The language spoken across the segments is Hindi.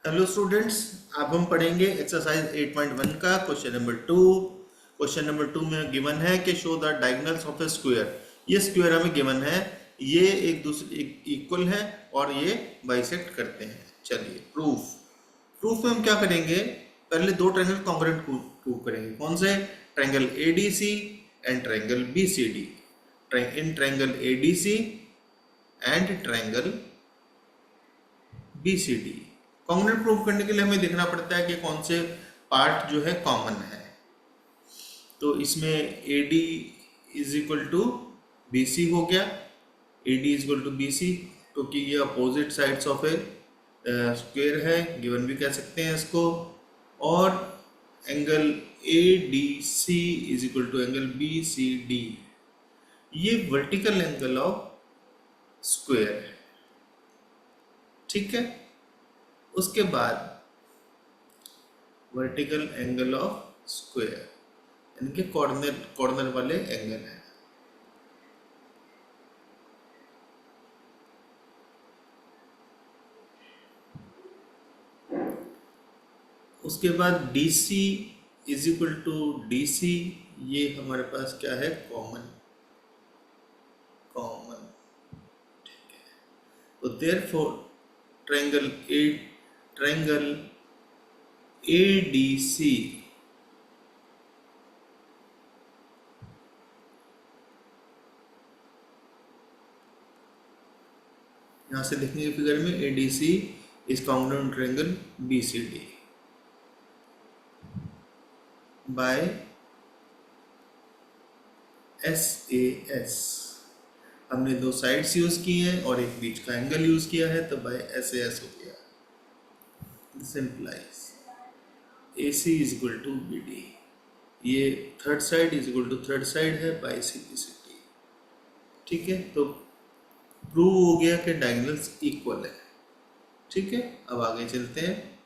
Hello students. अब हम पढ़ेंगे एक्सरसाइज 8.1 का क्वेश्चन नंबर 2। क्वेश्चन नंबर 2 में गिवन है कि show the diagonals of a square. ये स्क्वायर हमें गिवन है, ये एक दूसरे इक्वल है और ये बाइसेक्ट करते हैं। चलिए प्रूफ। प्रूफ में हम क्या करेंगे, पहले दो ट्रायंगल कॉन्ग्रुएंट प्रूव करेंगे। कौन से? Triangle ADC and triangle BCD. In triangle ADC and triangle BCD congruent prove करने के लिए हमें देखना पड़ता है कि कौन से पार्ट जो है कॉमन है। तो इसमें A D is equal to B C हो गया। A D is equal to B C क्योंकि ये opposite sides of a square है, गिवन भी कह सकते हैं इसको। और angle A D C is equal to angle B C D, ये वर्टिकल एंगल ऑफ स्क्वायर है। ठीक है, उसके बाद वर्टिकल एंगल ऑफ स्क्वायर, इनके कॉर्नर कॉर्नर वाले एंगल हैं। उसके बाद D C is equal to D C, ये हमारे पास क्या है, कॉमन। कॉमन तो therefore triangle triangle A D C यहाँ से देखेंगे फिगर में, A D C is congruent triangle B C D by S A S. हमने दो साइड्स यूज की हैं और एक बीच का एंगल यूज किया है, तो बाय एस ए एस हो गया। This implies A C is equal to B D, ये third side is equal to third side है by C B C D. ठीक है, तो प्रूव हो गया कि डायगोनल्स इक्वल है। ठीक है, अब आगे चलते हैं।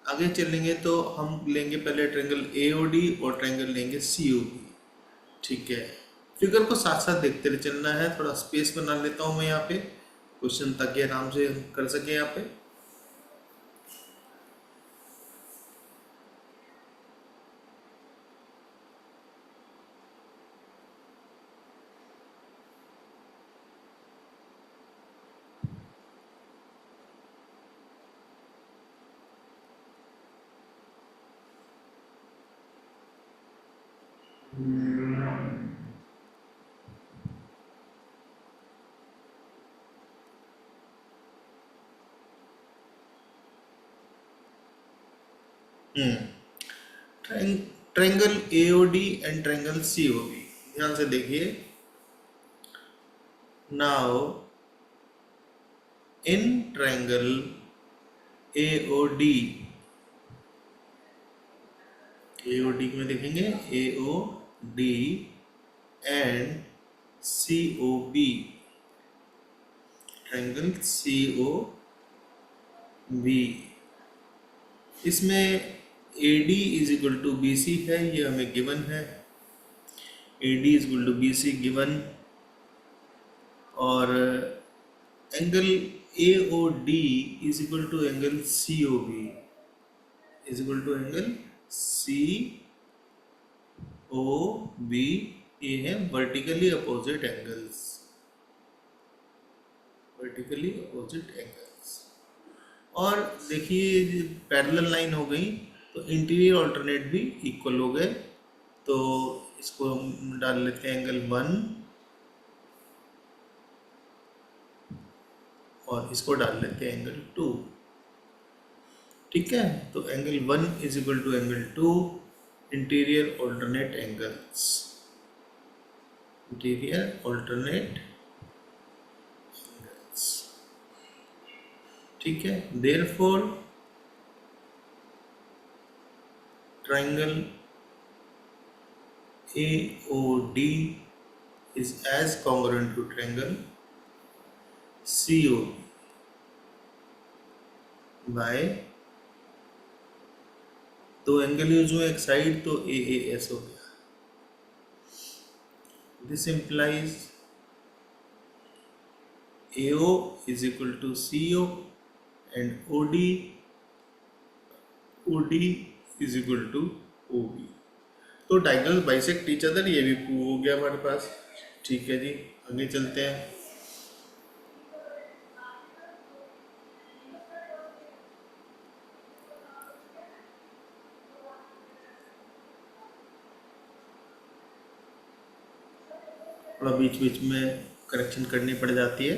आगे चलेंगे तो हम लेंगे पहले ट्रायंगल ए ओ डी और ट्रायंगल लेंगे सी ओ डी। ठीक है, फिगर को साथ साथ देखते रहे चलना है। थोड़ा स्पेस बना लेता हूँ मैं यहाँ पे क्वेश्चन, ताकि आराम से कर सके यहाँ पे। Triangle A O D and triangle C O D, ध्यान से देखिए। Now in triangle A O D, A O D में देखेंगे A O D and C O B, triangle C O B, इसमें A D is equal to B C है, ये हमें गिवन है। A D is equal to B C given, और angle A O D is equal to angle C O B is equal to angle C O B. ये है vertically opposite angles, vertically opposite angles. और देखिए पैरेलल लाइन हो गई तो इंटीरियर ऑल्टरनेट भी इक्वल हो गए। तो इसको हम डाल लेते हैं एंगल 1 और इसको डाल लेते हैं एंगल 2। ठीक है, तो angle 1 is equal to angle 2, interior alternate angles, interior alternate angles. ठीक है, therefore triangle A O D is as congruent to triangle COD by, तो एंगल यूज हुआ एक साइड तो ए एस हो गया। This implies AO is equal to CO and OD is equal to OB। तो डायगोनल बाइसेक्ट ईच अदर, ये भी प्रूव हो गया हमारे पास। ठीक है जी, आगे चलते हैं। थोड़ा बीच बीच में करेक्शन करनी पड़ जाती है।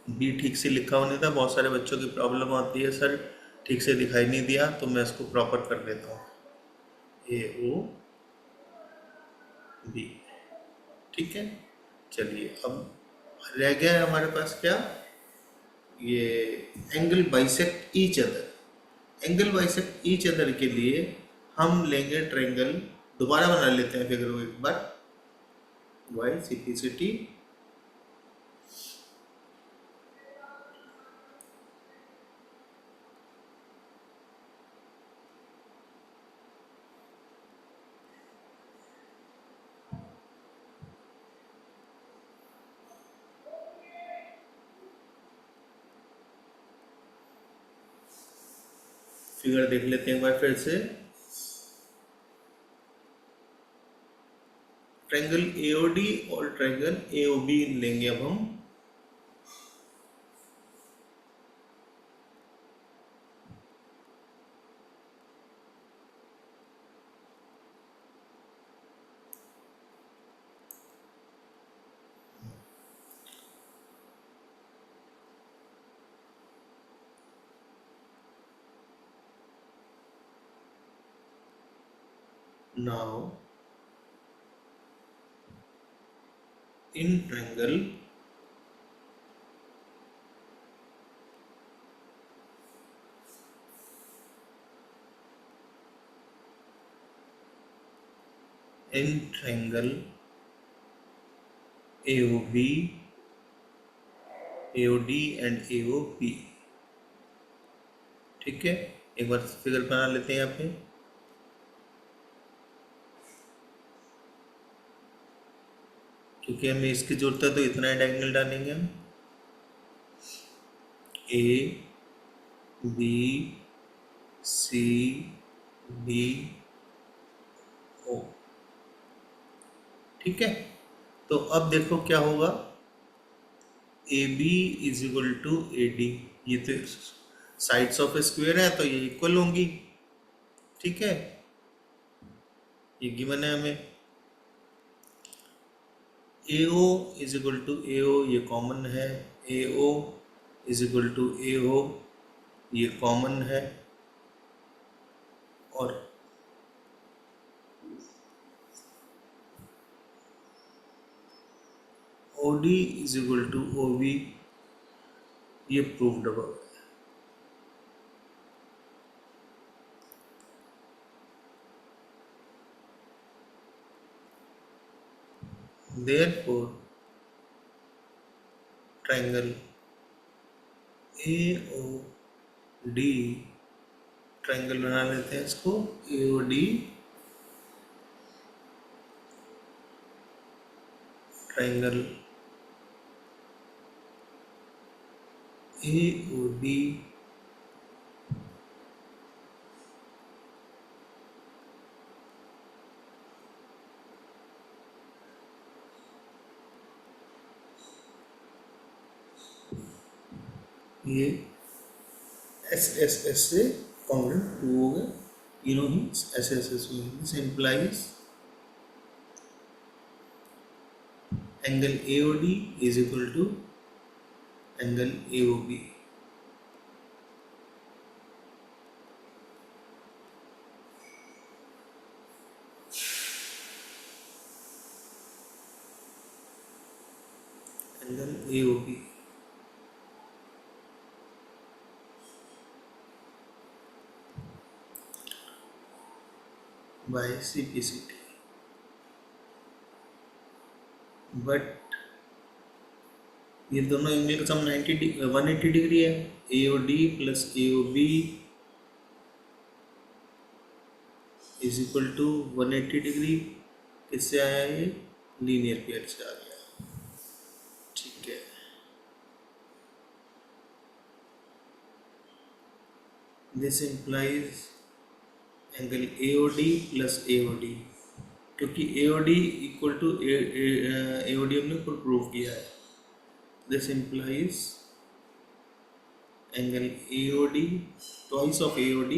बी ठीक से लिखा होने था, बहुत सारे बच्चों की प्रॉब्लम आती है, सर ठीक से दिखाई नहीं दिया, तो मैं इसको प्रॉपर कर देता हूँ, AOB। ठीक है, चलिए अब रह गया है हमारे पास क्या, ये angle bisect each other. Angle bisect each other के लिए हम लेंगे ट्रायंगल, दोबारा बना लेते हैं फिगर को एक बार, वाई सिंपलिसिटी। फिगर देख लेते हैं एक बार फिर से। ट्रायंगल AOD और ट्रायंगल AOB लेंगे अब हम। Now in triangle AOB, AOD and AOB। ठीक है, एक बार फिगर बना लेते हैं यहाँ पे। क्योंकि हमें इसकी जरूरत है तो इतना ही डायगोनल डालेंगे हम। ABCD। ठीक है, तो अब देखो क्या होगा, AB is equal to AD। ये तो साइड्स ऑफ स्क्वायर है तो ये इक्वल होंगी। ठीक है, ये गिवन है हमें। AO is equal to AO, ये कॉमन है। AO is equal to AO, ये कॉमन है। और OD is equal to OB, ये प्रूव्ड अबव है। Therefore triangle AOD, ट्रायंगल बना लेते हैं इसको, AOD ट्रायंगल AOD ये SSS से कॉन्ग्रुएंट प्रूव हो गया, तीनों ही SSS में। This implies angle AOD is equal to angle AOB। Angle AOB by CPCT, but ये दोनों एंगल का सम 180 डिग्री है। AOD plus AOB is equal to 180 degree. किससे आया ये, लीनियर पेयर से आ गया। ठीक है, this implies angle AOD plus AOD, क्योंकि AOD इक्वल टू AOD हमने ऊपर प्रूव किया है। This implies angle AOD twice of AOD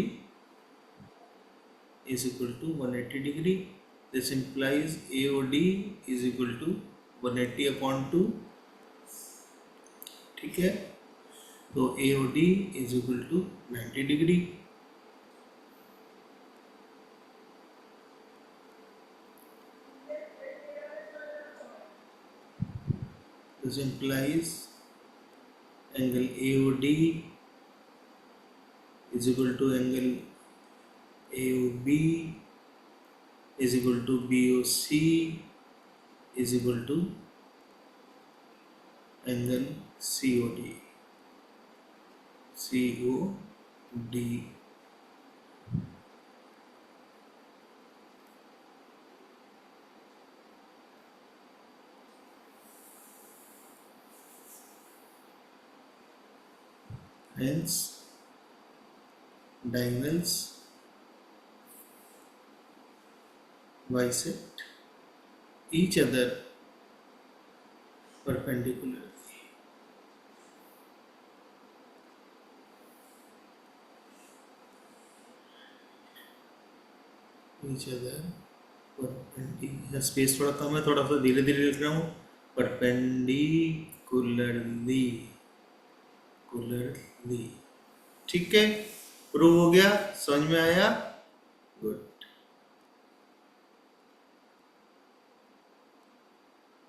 is equal to 180 degree. This implies AOD is equal to 180 upon 2, ठीक है। तो AOD is equal to 90 degree। This implies angle AOD is equal to angle AOB is equal to BOC is equal to angle COD। Hence diagonals bisect each other perpendicularly। each other perpendicular, space थोड़ा कम है, थोड़ा सा धीरे धीरे लिख रहा हूँ। परपेंडिकुलरली, ठीक है। प्रूव हो गया, समझ में आया? गुड।